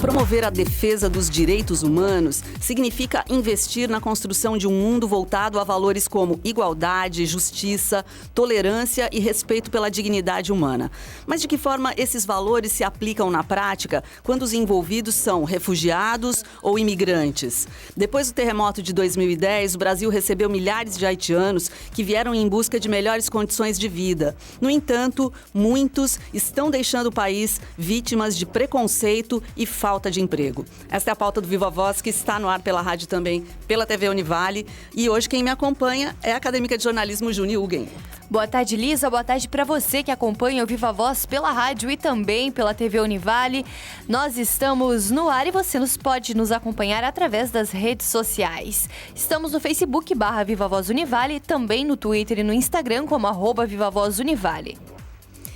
Promover a defesa dos direitos humanos significa investir na construção de um mundo voltado a valores como igualdade, justiça, tolerância e respeito pela dignidade humana. Mas de que forma esses valores se aplicam na prática quando os envolvidos são refugiados ou imigrantes? Depois do terremoto de 2010, o Brasil recebeu milhares de haitianos que vieram em busca de melhores condições de vida. No entanto, muitos estão deixando o país vítimas de preconceito e falta de emprego. Esta é a pauta do Viva Voz, que está no ar pela rádio também, pela TV Univale. E hoje quem me acompanha é a acadêmica de jornalismo Juni Hugen. Boa tarde, Lisa. Boa tarde para você que acompanha o Viva Voz pela rádio e também pela TV Univale. Nós estamos no ar e você pode nos acompanhar através das redes sociais. Estamos no Facebook /Viva Voz Univale, também no Twitter e no Instagram como @Viva Voz Univale.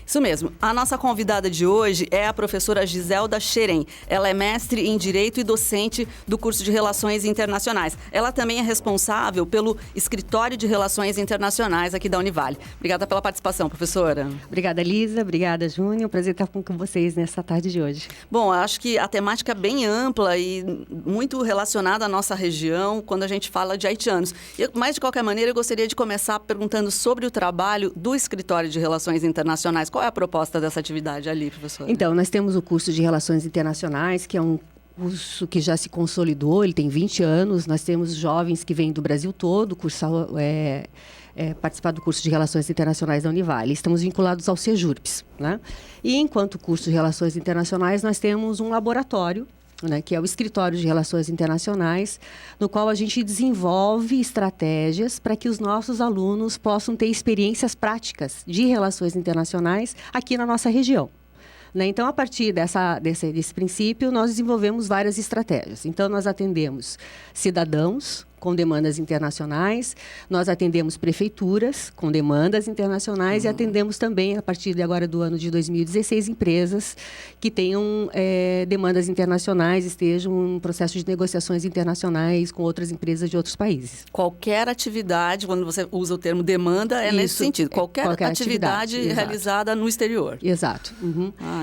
Isso mesmo. A nossa convidada de hoje é a professora Giselda Xerém. Ela é mestre em Direito e docente do curso de Relações Internacionais. Ela também é responsável pelo Escritório de Relações Internacionais aqui da Univale. Obrigada pela participação, professora. Obrigada, Lisa. Obrigada, Júnior. Prazer estar com vocês nessa tarde de hoje. Bom, acho que a temática é bem ampla e muito relacionada à nossa região quando a gente fala de haitianos. Mas, de qualquer maneira, eu gostaria de começar perguntando sobre o trabalho do Escritório de Relações Internacionais. Qual é a proposta dessa atividade ali, professora? Então, nós temos o curso de Relações Internacionais, que é um curso que já se consolidou, ele tem 20 anos. Nós temos jovens que vêm do Brasil todo participar do curso de Relações Internacionais da Univale. Estamos vinculados ao Sejurps, né? E enquanto curso de Relações Internacionais, nós temos um laboratório, que é o Escritório de Relações Internacionais, no qual a gente desenvolve estratégias para que os nossos alunos possam ter experiências práticas de relações internacionais aqui na nossa região. Então, a partir desse princípio, nós desenvolvemos várias estratégias. Então, nós atendemos cidadãos com demandas internacionais, nós atendemos prefeituras com demandas internacionais e atendemos também, a partir de agora do ano de 2016, empresas que tenham demandas internacionais, estejam em processo de negociações internacionais com outras empresas de outros países. Qualquer atividade, quando você usa o termo demanda, é nesse sentido. Qualquer atividade realizada no exterior. Exato.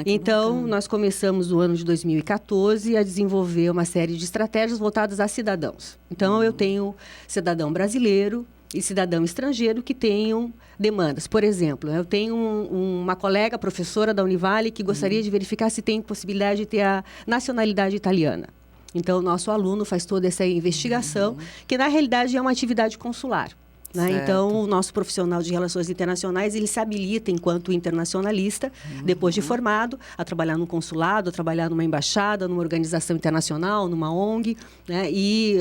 Então, bacana. Nós começamos no ano de 2014 a desenvolver uma série de estratégias voltadas a cidadãos. Então, eu tenho cidadão brasileiro e cidadão estrangeiro que tenham demandas. Por exemplo, eu tenho uma colega professora da Univale que gostaria de verificar se tem possibilidade de ter a nacionalidade italiana. Então, o nosso aluno faz toda essa investigação, que na realidade é uma atividade consular. Então, o nosso profissional de Relações Internacionais, ele se habilita enquanto internacionalista, depois de formado, a trabalhar no consulado, a trabalhar numa embaixada, numa organização internacional, numa ONG,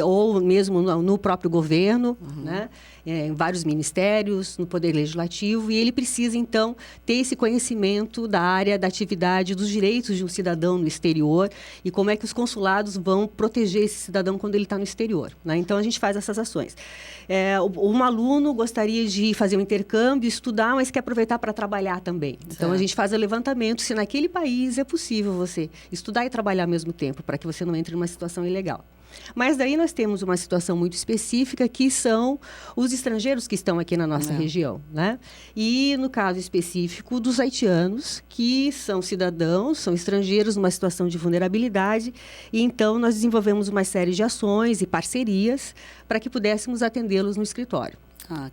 ou mesmo no próprio governo, em vários ministérios, no Poder Legislativo, e ele precisa, então, ter esse conhecimento da área da atividade, dos direitos de um cidadão no exterior e como é que os consulados vão proteger esse cidadão quando ele está no exterior. Então, a gente faz essas ações. Um aluno gostaria de fazer um intercâmbio, estudar, mas quer aproveitar para trabalhar também. Então, a gente faz o levantamento se naquele país é possível você estudar e trabalhar ao mesmo tempo, para que você não entre numa situação ilegal. Mas daí nós temos uma situação muito específica, que são os estrangeiros que estão aqui na nossa região, E, no caso específico, dos haitianos, que são cidadãos, são estrangeiros numa situação de vulnerabilidade. E, então, nós desenvolvemos uma série de ações e parcerias para que pudéssemos atendê-los no escritório.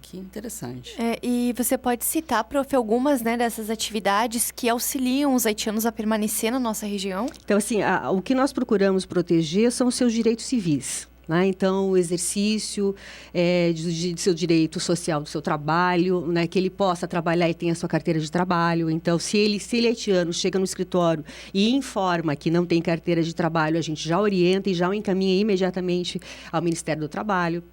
Que interessante. E você pode citar, prof, algumas dessas atividades que auxiliam os haitianos a permanecer na nossa região? Então, assim, o que nós procuramos proteger são os seus direitos civis. Então, o exercício de seu direito social, do seu trabalho, que ele possa trabalhar e tenha a sua carteira de trabalho. Então, se ele é haitiano, chega no escritório e informa que não tem carteira de trabalho, a gente já orienta e já o encaminha imediatamente ao Ministério do Trabalho.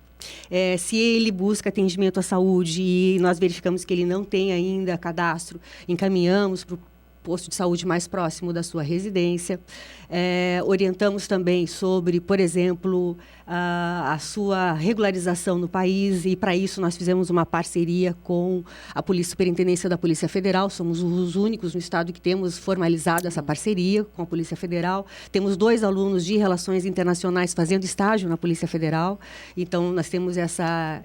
Se ele busca atendimento à saúde e nós verificamos que ele não tem ainda cadastro, encaminhamos para o posto de saúde mais próximo da sua residência. Orientamos também sobre, por exemplo, a sua regularização no país, e para isso nós fizemos uma parceria com a Superintendência da Polícia Federal. Somos os únicos no estado que temos formalizado essa parceria com a Polícia Federal. Temos 2 alunos de Relações Internacionais fazendo estágio na Polícia Federal. Então, nós temos essa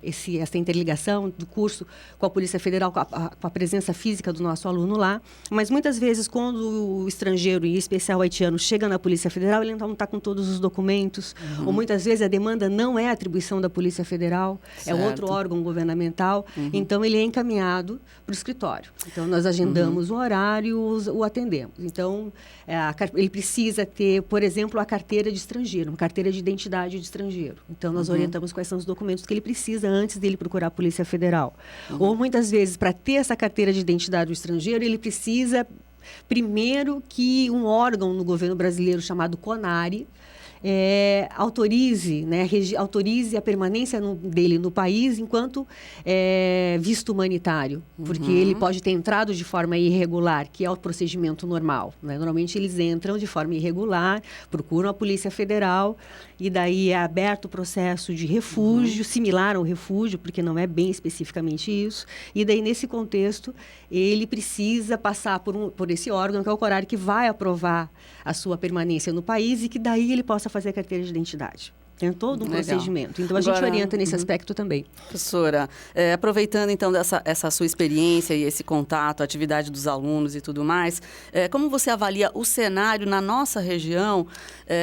interligação do curso com a Polícia Federal, com a presença física do nosso aluno lá. Mas, muitas vezes, vezes, quando o estrangeiro, em especial o haitiano, chega na Polícia Federal, ele não está com todos os documentos. Ou muitas vezes a demanda não é atribuição da Polícia Federal, é outro órgão governamental. Então, ele é encaminhado para o escritório. Então, nós agendamos um horário, o atendemos. Então, ele precisa ter, por exemplo, a carteira de estrangeiro, uma carteira de identidade de estrangeiro. Então, nós orientamos quais são os documentos que ele precisa antes dele procurar a Polícia Federal. Ou, muitas vezes, para ter essa carteira de identidade do estrangeiro, ele precisa, primeiro, que um órgão no governo brasileiro chamado CONARE autorize a permanência dele no país enquanto visto humanitário, porque ele pode ter entrado de forma irregular, que é o procedimento normal, né? Normalmente eles entram de forma irregular, procuram a Polícia Federal e daí é aberto o processo de refúgio, similar ao refúgio, porque não é bem especificamente isso, e daí nesse contexto ele precisa passar por esse órgão, que é o CONARE, que vai aprovar a sua permanência no país e que daí ele possa fazer a carteira de identidade. Tem todo um procedimento. Então, a gente orienta nesse aspecto também. Professora, aproveitando, então, essa sua experiência e esse contato, a atividade dos alunos e tudo mais, como você avalia o cenário na nossa região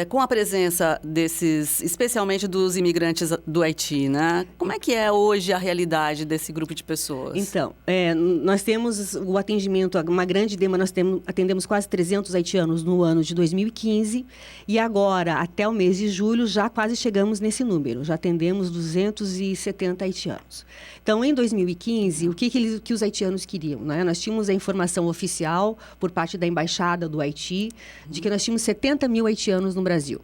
com a presença desses, especialmente dos imigrantes do Haiti, né? Como é que é hoje a realidade desse grupo de pessoas? Então, nós temos o atendimento, uma grande demanda, nós atendemos quase 300 haitianos no ano de 2015 e agora, até o mês de julho, já quase chegamos nesse número, já atendemos 270 haitianos. Então, em 2015, o que os haitianos queriam, né? Nós tínhamos a informação oficial por parte da Embaixada do Haiti de que nós tínhamos 70 mil haitianos no Brasil.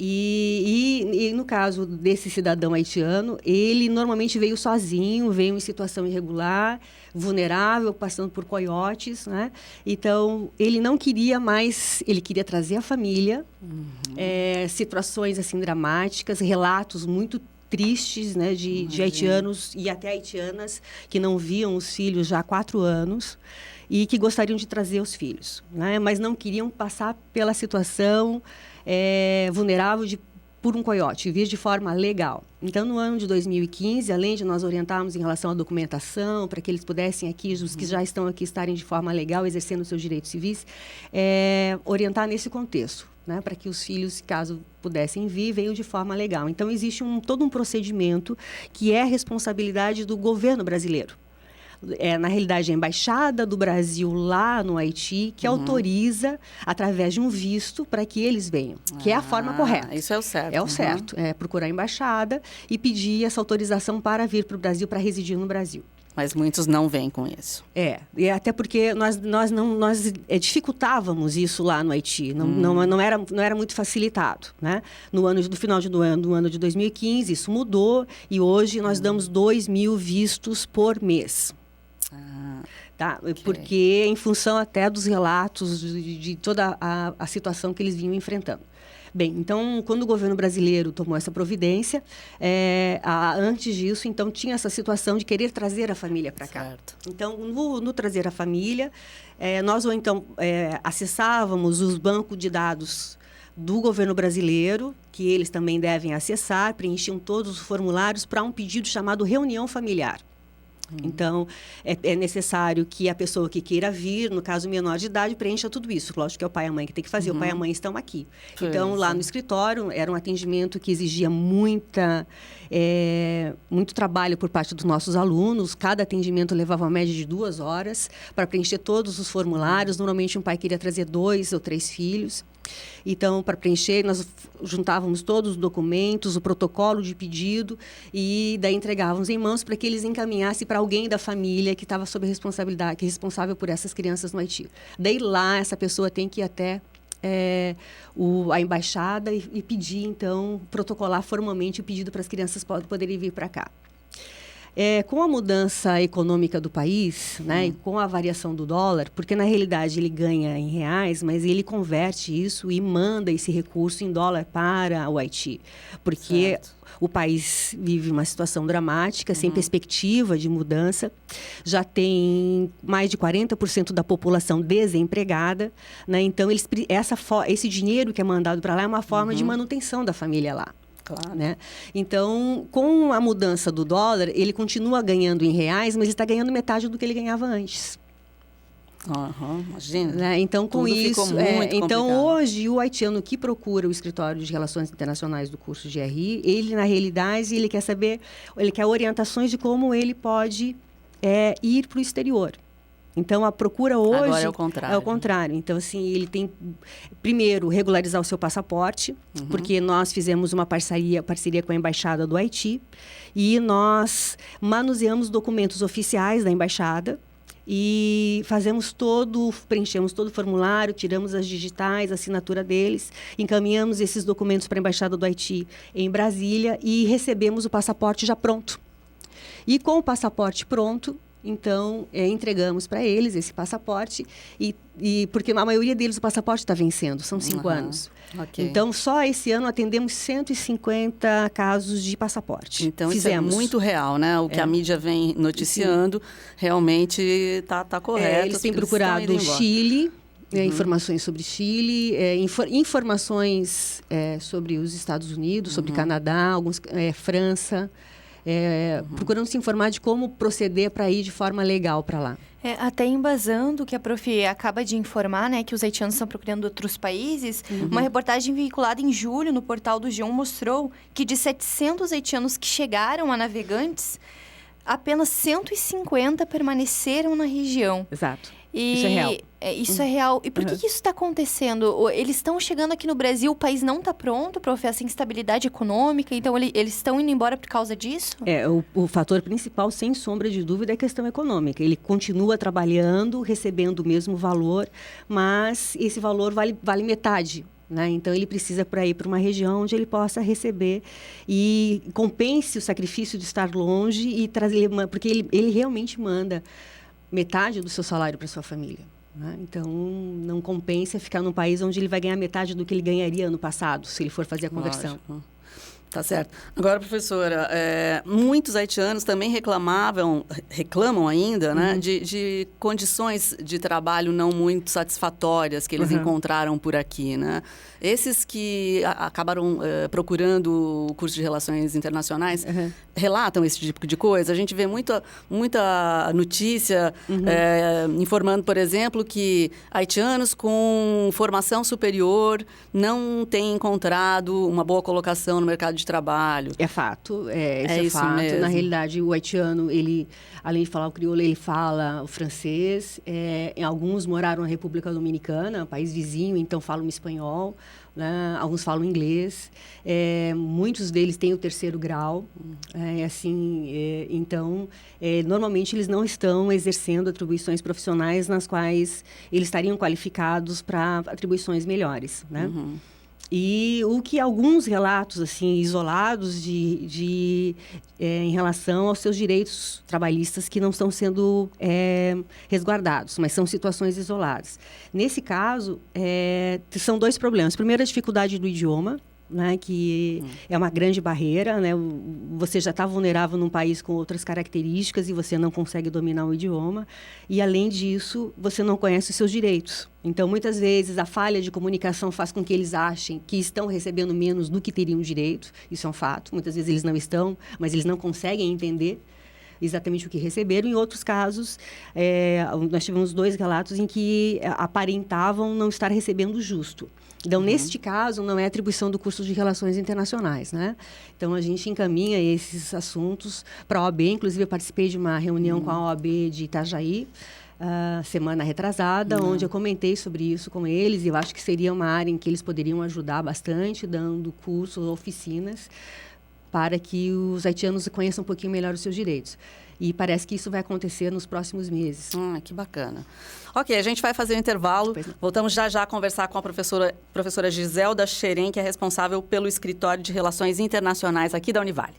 E no caso desse cidadão haitiano, ele normalmente veio sozinho, veio em situação irregular, vulnerável, passando por coiotes, né? Então, ele não queria mais, ele queria trazer a família, situações assim dramáticas, relatos muito tristes, né, de haitianos e até haitianas que não viam os filhos já há 4 anos e que gostariam de trazer os filhos, né? Mas não queriam passar pela situação vulnerável por um coiote, vir de forma legal. Então, no ano de 2015, além de nós orientarmos em relação à documentação, para que eles pudessem aqui, os que já estão aqui, estarem de forma legal, exercendo seus direitos civis, orientar nesse contexto, né, para que os filhos, caso pudessem vir, venham de forma legal. Então, existe todo um procedimento que é responsabilidade do governo brasileiro. Na realidade, a Embaixada do Brasil lá no Haiti, que autoriza, através de um visto, para que eles venham, que é a forma correta. Isso é o certo. É o certo. É procurar a Embaixada e pedir essa autorização para vir para o Brasil, para residir no Brasil. Mas muitos não vêm com isso. E até porque nós dificultávamos isso lá no Haiti, não era muito facilitado, né? No final do ano de 2015, isso mudou e hoje nós damos 2.000 vistos por mês. Tá? Okay. Porque em função até dos relatos de toda a situação que eles vinham enfrentando. Bem, então, quando o governo brasileiro tomou essa providência, antes disso, então, tinha essa situação de querer trazer a família para cá. Certo. Então, no trazer a família, nós ou então acessávamos os bancos de dados do governo brasileiro, que eles também devem acessar, preenchiam todos os formulários para um pedido chamado reunião familiar. Então, é necessário que a pessoa que queira vir, no caso menor de idade, preencha tudo isso. Lógico que é o pai e a mãe que tem que fazer, o pai e a mãe estão aqui. Então, lá no escritório, era um atendimento que exigia muito trabalho por parte dos nossos alunos. Cada atendimento levava uma média de 2 horas para preencher todos os formulários. Normalmente, um pai queria trazer 2 ou 3 filhos. Então, para preencher, nós juntávamos todos os documentos, o protocolo de pedido e daí entregávamos em mãos para que eles encaminhassem para alguém da família que estava sob responsabilidade, que é responsável por essas crianças no Haiti. Daí lá, essa pessoa tem que ir até a embaixada e pedir, então, protocolar formalmente o pedido para as crianças poderem vir para cá. Com a mudança econômica do país, né, e com a variação do dólar, porque na realidade ele ganha em reais, mas ele converte isso e manda esse recurso em dólar para o Haiti, porque o país vive uma situação dramática, sem perspectiva de mudança, já tem mais de 40% da população desempregada, né, então esse dinheiro que é mandado para lá é uma forma de manutenção da família lá. Claro. Né? Então, com a mudança do dólar, ele continua ganhando em reais, mas ele está ganhando metade do que ele ganhava antes. Imagina. Né? Então, com Tudo ficou isso, muito então complicado. hoje o haitiano que procura o escritório de relações internacionais do curso de RI, ele na realidade ele quer saber, ele quer orientações de como ele pode ir para o exterior. Então, a procura hoje Agora é o contrário. É o contrário. Então, assim, ele tem, primeiro, regularizar o seu passaporte, porque nós fizemos uma parceria com a Embaixada do Haiti e nós manuseamos documentos oficiais da Embaixada e preenchemos todo o formulário, tiramos as digitais, a assinatura deles, encaminhamos esses documentos para a Embaixada do Haiti em Brasília e recebemos o passaporte já pronto. E com o passaporte pronto, então, entregamos para eles esse passaporte, e porque a maioria deles o passaporte está vencendo, são 5 anos. Okay. Então, só esse ano atendemos 150 casos de passaporte. Então, Fizemos. Isso é muito real, né? O que a mídia vem noticiando realmente está correto. Eles têm procurado o Chile, informações sobre Chile, informações sobre os Estados Unidos, sobre Canadá, França. Procurando se informar de como proceder para ir de forma legal para lá. Até embasando o que a prof acaba de informar, né, que os haitianos estão procurando outros países, uma reportagem veiculada em julho no portal do G1 mostrou que de 700 haitianos que chegaram a Navegantes, apenas 150 permaneceram na região. Exato. Isso é real. Isso é real. E por que isso está acontecendo? Eles estão chegando aqui no Brasil, o país não está pronto para essa instabilidade econômica, então eles estão indo embora por causa disso? O fator principal, sem sombra de dúvida, é a questão econômica. Ele continua trabalhando, recebendo o mesmo valor, mas esse valor vale metade. Né? Então, ele precisa ir para uma região onde ele possa receber e compense o sacrifício de estar longe e trazer, porque ele realmente manda metade do seu salário para sua família. Né? Então, não compensa ficar num país onde ele vai ganhar metade do que ele ganharia ano passado, se ele for fazer a conversão. Lógico. Tá certo. Agora, professora, muitos haitianos também reclamam ainda, né, de condições de trabalho não muito satisfatórias que eles encontraram por aqui, né? Esses que acabaram procurando o curso de Relações Internacionais relatam esse tipo de coisa. A gente vê muita notícia informando, por exemplo, que haitianos com formação superior não têm encontrado uma boa colocação no mercado de trabalho. É fato, esse é fato. Mesmo. Na realidade, o haitiano, ele, além de falar o crioulo, ele fala o francês. Alguns moraram na República Dominicana, país vizinho, então falam espanhol. Né? Alguns falam inglês. Muitos deles têm o 3º grau. Então, normalmente eles não estão exercendo atribuições profissionais nas quais eles estariam qualificados para atribuições melhores, né? E o que alguns relatos assim isolados em relação aos seus direitos trabalhistas que não estão sendo resguardados, mas são situações isoladas. Nesse caso, são 2 problemas. Primeiro, a dificuldade do idioma, né, que é uma grande barreira, né? Você já está vulnerável num país com outras características e você não consegue dominar o idioma. E, além disso, você não conhece os seus direitos. Então, muitas vezes, a falha de comunicação faz com que eles achem que estão recebendo menos do que teriam direito. Isso é um fato. Muitas vezes eles não estão, mas eles não conseguem entender exatamente o que receberam. Em outros casos, nós tivemos 2 relatos em que aparentavam não estar recebendo o justo. Então, neste caso, não é atribuição do curso de Relações Internacionais, né? Então, a gente encaminha esses assuntos para a OAB. Inclusive, eu participei de uma reunião com a OAB de Itajaí, semana retrasada, onde eu comentei sobre isso com eles. E eu acho que seria uma área em que eles poderiam ajudar bastante, dando cursos, oficinas, para que os haitianos conheçam um pouquinho melhor os seus direitos. E parece que isso vai acontecer nos próximos meses. Que bacana. Ok, a gente vai fazer um intervalo. Voltamos já a conversar com a professora Giselda Xerém, que é responsável pelo Escritório de Relações Internacionais aqui da Univale.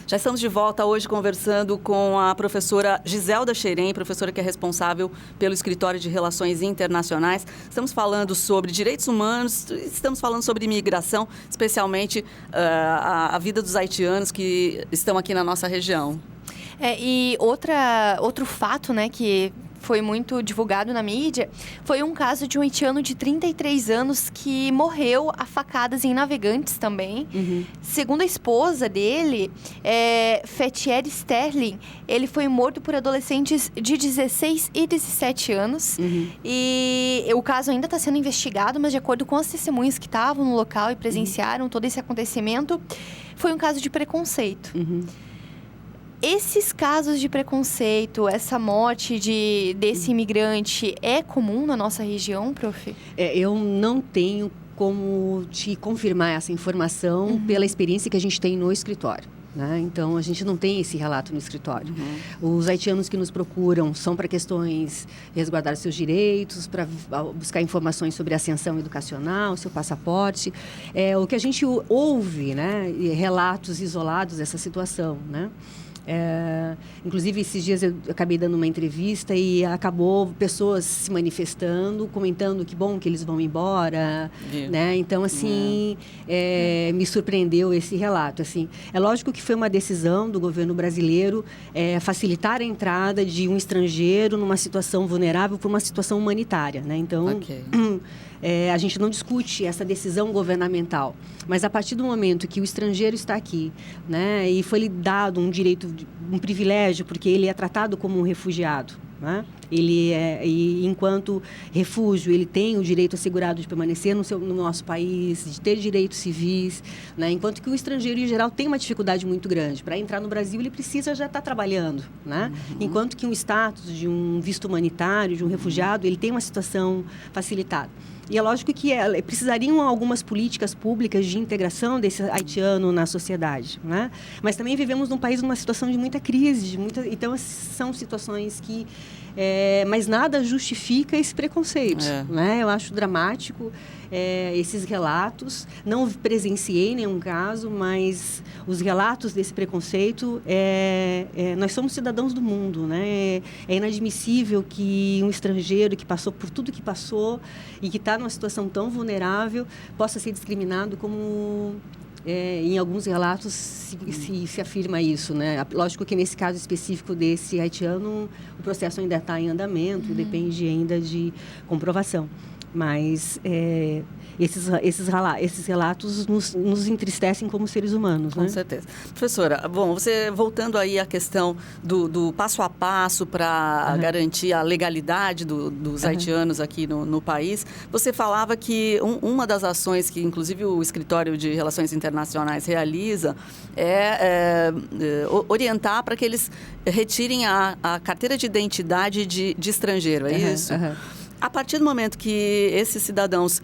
Já estamos de volta hoje conversando com a professora Giselda Xerém, professora que é responsável pelo Escritório de Relações Internacionais. Estamos falando sobre direitos humanos, estamos falando sobre imigração, especialmente a vida dos haitianos que estão aqui na nossa região. E outro fato, né, que foi muito divulgado na mídia, foi um caso de um haitiano de 33 anos que morreu a facadas em Navegantes também. Segundo a esposa dele, Fetier Sterling, ele foi morto por adolescentes de 16 e 17 anos. E o caso ainda está sendo investigado, mas de acordo com as testemunhas que estavam no local e presenciaram todo esse acontecimento, foi um caso de preconceito. Esses casos de preconceito, essa morte desse imigrante, é comum na nossa região, prof? Eu não tenho como te confirmar essa informação pela experiência que a gente tem no escritório. Né? Então, a gente não tem esse relato no escritório. Os haitianos que nos procuram são para questões de resguardar seus direitos, para buscar informações sobre ascensão educacional, seu passaporte. O que a gente ouve, né? Relatos isolados dessa situação, né? Inclusive, esses dias eu acabei dando uma entrevista e acabou pessoas se manifestando, comentando que bom que eles vão embora, né? Então, assim, me surpreendeu esse relato. Assim, é lógico que foi uma decisão do governo brasileiro facilitar a entrada de um estrangeiro numa situação vulnerável por uma situação humanitária, né? Então, a gente não discute essa decisão governamental, mas a partir do momento que o estrangeiro está aqui, né, e foi lhe dado um direito, um privilégio, porque ele é tratado como um refugiado, né? E enquanto refúgio, ele tem o direito assegurado de permanecer no nosso país, de ter direitos civis, né? Enquanto que o estrangeiro, em geral, tem uma dificuldade muito grande. Para entrar no Brasil, ele precisa já estar trabalhando, né? Enquanto que um status de um visto humanitário, de um refugiado, ele tem uma situação facilitada. E é lógico que precisariam algumas políticas públicas de integração desse haitiano na sociedade, né? Mas também vivemos num país numa situação de muita crise, então são situações que... mas nada justifica esse preconceito, né? Eu acho dramático esses relatos. Não presenciei nenhum caso, mas os relatos desse preconceito, nós somos cidadãos do mundo, né? É inadmissível que um estrangeiro que passou por tudo que passou e que está numa situação tão vulnerável possa ser discriminado como... em alguns relatos se afirma isso, né? Lógico que nesse caso específico desse haitiano, o processo ainda está em andamento, depende ainda de comprovação. Mas esses relatos nos entristecem como seres humanos, né? Com certeza. Professora, bom, você voltando aí à questão do passo a passo para garantir a legalidade dos haitianos aqui no país, você falava que uma das ações que, inclusive, o Escritório de Relações Internacionais realiza é orientar para que eles retirem a carteira de identidade de estrangeiro, é isso? A partir do momento que esses cidadãos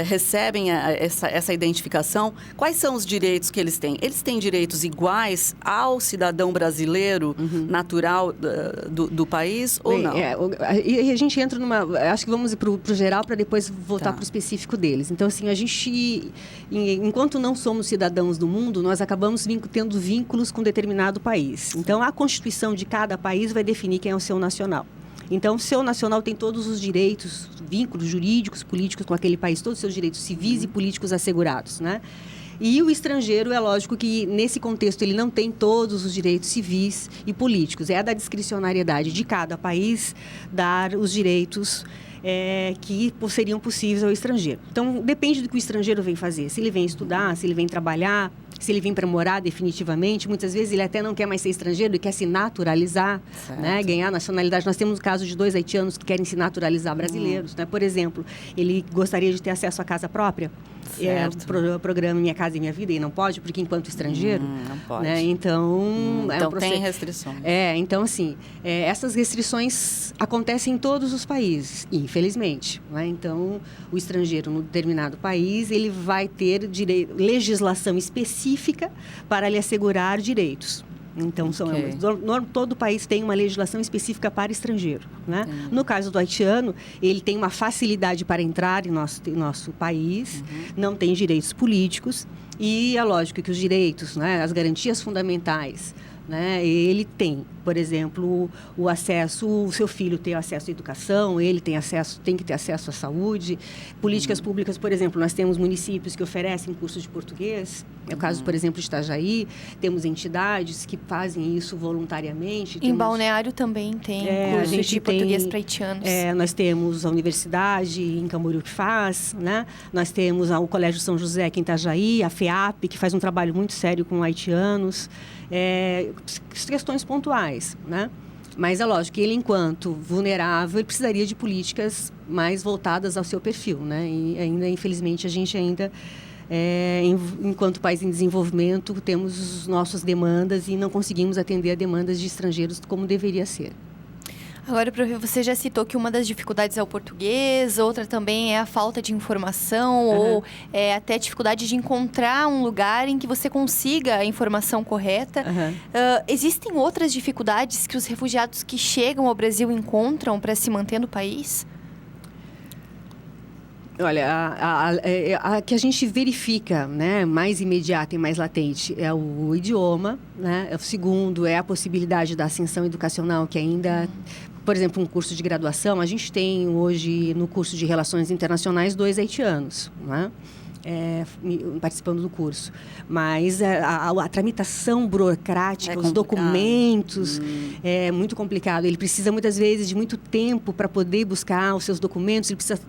recebem essa identificação, quais são os direitos que eles têm? Eles têm direitos iguais ao cidadão brasileiro natural do país ou não? E a gente entra acho que vamos ir para o geral para depois voltar para o específico deles. Então, assim, a gente, enquanto não somos cidadãos do mundo, nós acabamos tendo vínculos com determinado país. Então, a Constituição de cada país vai definir quem é o seu nacional. Então, o seu nacional tem todos os direitos, vínculos jurídicos, políticos com aquele país, todos os seus direitos civis e políticos assegurados, né? E o estrangeiro, é lógico que, nesse contexto, ele não tem todos os direitos civis e políticos. É da discricionariedade de cada país dar os direitos que seriam possíveis ao estrangeiro. Então, depende do que o estrangeiro vem fazer. Se ele vem estudar, se ele vem trabalhar, se ele vem para morar definitivamente, muitas vezes ele até não quer mais ser estrangeiro, ele quer se naturalizar, né, ganhar nacionalidade. Nós temos o caso de 2 haitianos que querem se naturalizar brasileiros, né? Por exemplo, ele gostaria de ter acesso à casa própria, o programa Minha Casa e Minha Vida, e não pode, porque enquanto estrangeiro, não pode. Né? Então, tem restrições. Então, assim, essas restrições acontecem em todos os países, infelizmente, né? Então, o estrangeiro no determinado país, ele vai ter legislação específica para lhe assegurar direitos. Então, todo país tem uma legislação específica para estrangeiro, né? No caso do haitiano, ele tem uma facilidade para entrar em nosso país, não tem direitos políticos, e é lógico que os direitos, né, as garantias fundamentais né? Ele tem, por exemplo, o acesso, o seu filho tem acesso à educação, ele tem que ter acesso à saúde. Políticas públicas, por exemplo, nós temos municípios que oferecem cursos de português. É o caso, por exemplo, de Itajaí. Temos entidades que fazem isso voluntariamente. Em Balneário também tem cursos de português para haitianos. Nós temos a universidade em Camboriú que faz, né? Nós temos o Colégio São José aqui em Itajaí, a FEAP, que faz um trabalho muito sério com haitianos. Questões pontuais, né? Mas é lógico que ele, enquanto vulnerável, ele precisaria de políticas mais voltadas ao seu perfil, né? E ainda, infelizmente, a gente ainda, enquanto país em desenvolvimento, temos as nossas demandas e não conseguimos atender a demandas de estrangeiros como deveria ser. Agora, Prof, você já citou que uma das dificuldades é o português, outra também é a falta de informação ou até a dificuldade de encontrar um lugar em que você consiga a informação correta. Existem outras dificuldades que os refugiados que chegam ao Brasil encontram para se manter no país? Olha, a que a gente verifica, né, mais imediata e mais latente é o idioma, né? O segundo é a possibilidade da ascensão educacional, que ainda... Por exemplo, um curso de graduação, a gente tem hoje no curso de Relações Internacionais 2 haitianos, né? Participando do curso. Mas a tramitação burocrática, os documentos, é muito complicado. Ele precisa, muitas vezes, de muito tempo para poder buscar os seus documentos. Ele precisa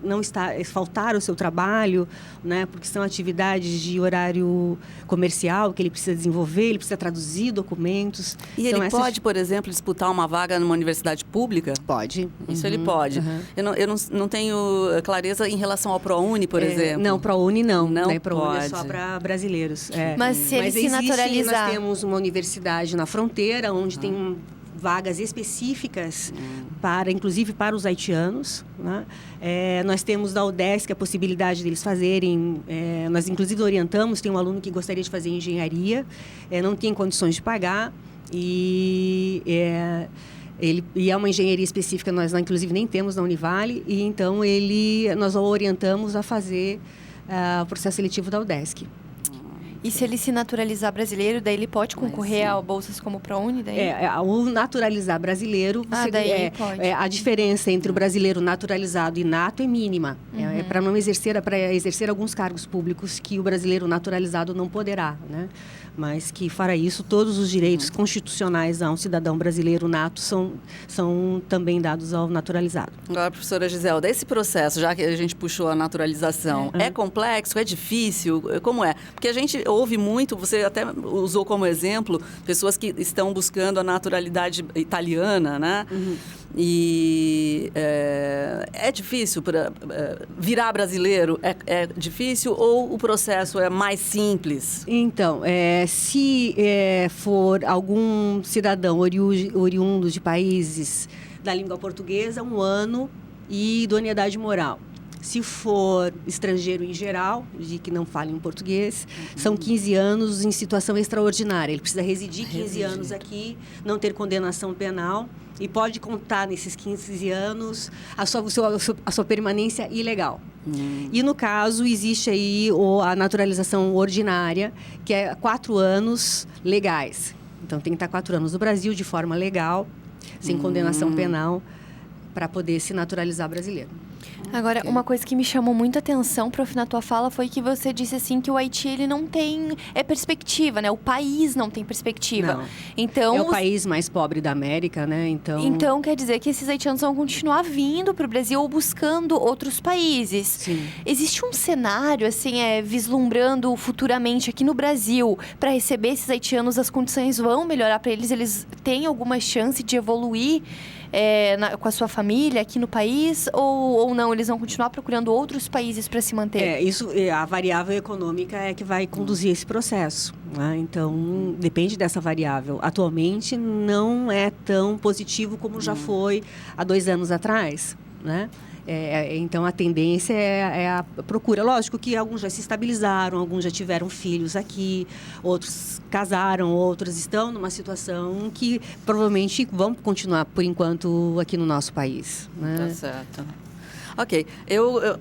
faltar ao seu trabalho, né? Porque são atividades de horário comercial que ele precisa desenvolver, ele precisa traduzir documentos. E então, ele pode, por exemplo, disputar uma vaga numa universidade pública? Pode. Isso ele pode. Eu não tenho clareza em relação ao ProUni, por exemplo. Não, ProUni não. Não né? ProUni pode. É só para brasileiros. Mas se ele se naturalizar... Nós temos uma universidade na fronteira, onde tem vagas específicas, inclusive para os haitianos, né? Nós temos da UDESC a possibilidade deles fazerem... nós, inclusive, orientamos, tem um aluno que gostaria de fazer engenharia, não tem condições de pagar, e é uma engenharia específica, nós inclusive nem temos na Univale, e então nós o orientamos a fazer o processo seletivo da UDESC. E se ele se naturalizar brasileiro, daí ele pode concorrer a bolsas como o ProUni? O naturalizar brasileiro, pode. A diferença entre o brasileiro naturalizado e nato é mínima. Para exercer alguns cargos públicos que o brasileiro naturalizado não poderá, né? Mas que, fora isso, todos os direitos constitucionais a um cidadão brasileiro nato são também dados ao naturalizado. Agora, professora Giselda, esse processo, já que a gente puxou a naturalização, é complexo, é difícil? Como é? Porque a gente ouve muito, você até usou como exemplo, pessoas que estão buscando a naturalidade italiana, né? E é difícil para virar brasileiro? É difícil ou o processo é mais simples? Então, se for algum cidadão oriundo de países da língua portuguesa, 1 ano e idoneidade moral. Se for estrangeiro em geral, de que não falem português, são 15 anos em situação extraordinária. Ele precisa residir 15 anos aqui, não ter condenação penal e pode contar nesses 15 anos a sua permanência ilegal. E, no caso, existe aí a naturalização ordinária, que é 4 anos legais. Então, tem que estar 4 anos no Brasil de forma legal, sem condenação penal, para poder se naturalizar brasileiro. Agora, uma coisa que me chamou muita atenção, Prof, na tua fala, foi que você disse assim que o Haiti, ele não tem perspectiva, né? O país não tem perspectiva. Não. Então, é o país mais pobre da América, né? Então, quer dizer que esses haitianos vão continuar vindo para o Brasil ou buscando outros países. Sim. Existe um cenário, assim, vislumbrando futuramente aqui no Brasil, para receber esses haitianos, as condições vão melhorar para eles? Eles têm alguma chance de evoluir com a sua família aqui no país ou não? Eles vão continuar procurando outros países para se manter? A variável econômica é que vai conduzir esse processo, né? Então, depende dessa variável. Atualmente, não é tão positivo como já foi há 2 anos atrás, né? Então, a tendência é a procura. Lógico que alguns já se estabilizaram, alguns já tiveram filhos aqui, outros casaram, outros estão numa situação que provavelmente vão continuar, por enquanto, aqui no nosso país, né? Tá certo. Ok.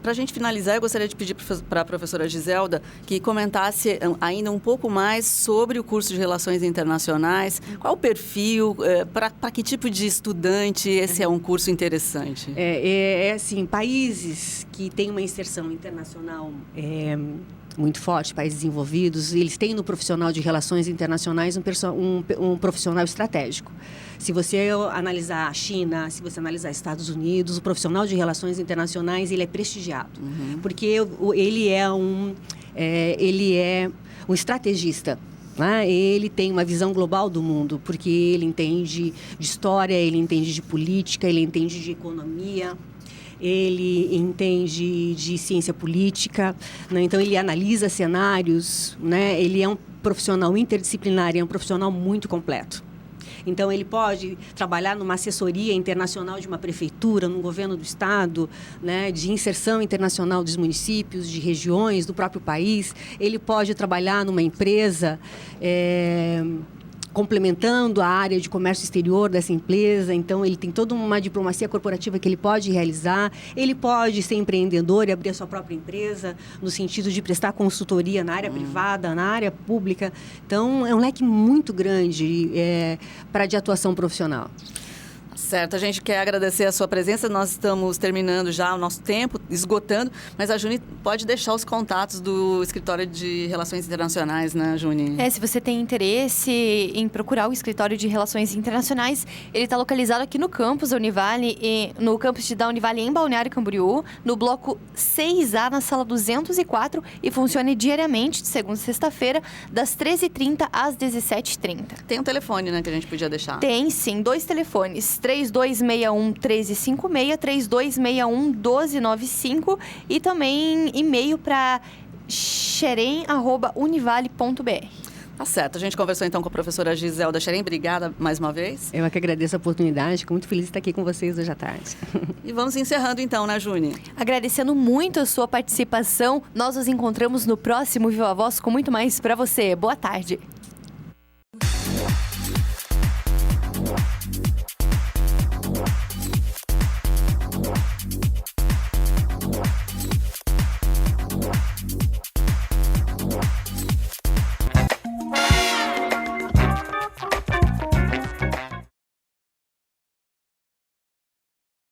Para a gente finalizar, eu gostaria de pedir para a professora Giselda que comentasse ainda um pouco mais sobre o curso de Relações Internacionais. Qual o perfil, para que tipo de estudante esse é um curso interessante? Assim, países que têm uma inserção internacional muito forte, países desenvolvidos, eles têm no profissional de relações internacionais um profissional estratégico. Se você analisar a China, se você analisar Estados Unidos, o profissional de relações internacionais, ele é prestigiado, porque ele é um estrategista. Ele tem uma visão global do mundo, porque ele entende de história, ele entende de política, ele entende de economia, ele entende de ciência política, né? Então ele analisa cenários, né? Ele é um profissional interdisciplinar, é um profissional muito completo. Então, ele pode trabalhar numa assessoria internacional de uma prefeitura, num governo do estado, né, de inserção internacional dos municípios, de regiões, do próprio país. Ele pode trabalhar numa empresa, complementando a área de comércio exterior dessa empresa. Então, ele tem toda uma diplomacia corporativa que ele pode realizar. Ele pode ser empreendedor e abrir a sua própria empresa, no sentido de prestar consultoria na área privada, na área pública. Então, é um leque muito grande de atuação profissional. Certo, a gente quer agradecer a sua presença, nós estamos terminando já o nosso tempo, esgotando, mas a Juni pode deixar os contatos do Escritório de Relações Internacionais, né, Juni? Se você tem interesse em procurar o Escritório de Relações Internacionais, ele está localizado aqui no campus da Univale, no campus da Univale em Balneário Camboriú, no bloco 6A, na sala 204, e funciona diariamente, de segunda a sexta-feira, das 13h30 às 17h30. Tem um telefone, né, que a gente podia deixar? Tem, sim, 2 telefones, 3261-1356, 3261-1295 e também e-mail para xerem@univale.br. Tá certo. A gente conversou então com a professora Giselda Xerem. Obrigada mais uma vez. Eu é que agradeço a oportunidade. Fico muito feliz de estar aqui com vocês hoje à tarde. E vamos encerrando então, né, Juni? Agradecendo muito a sua participação. Nós nos encontramos no próximo Viva Voz com muito mais para você. Boa tarde.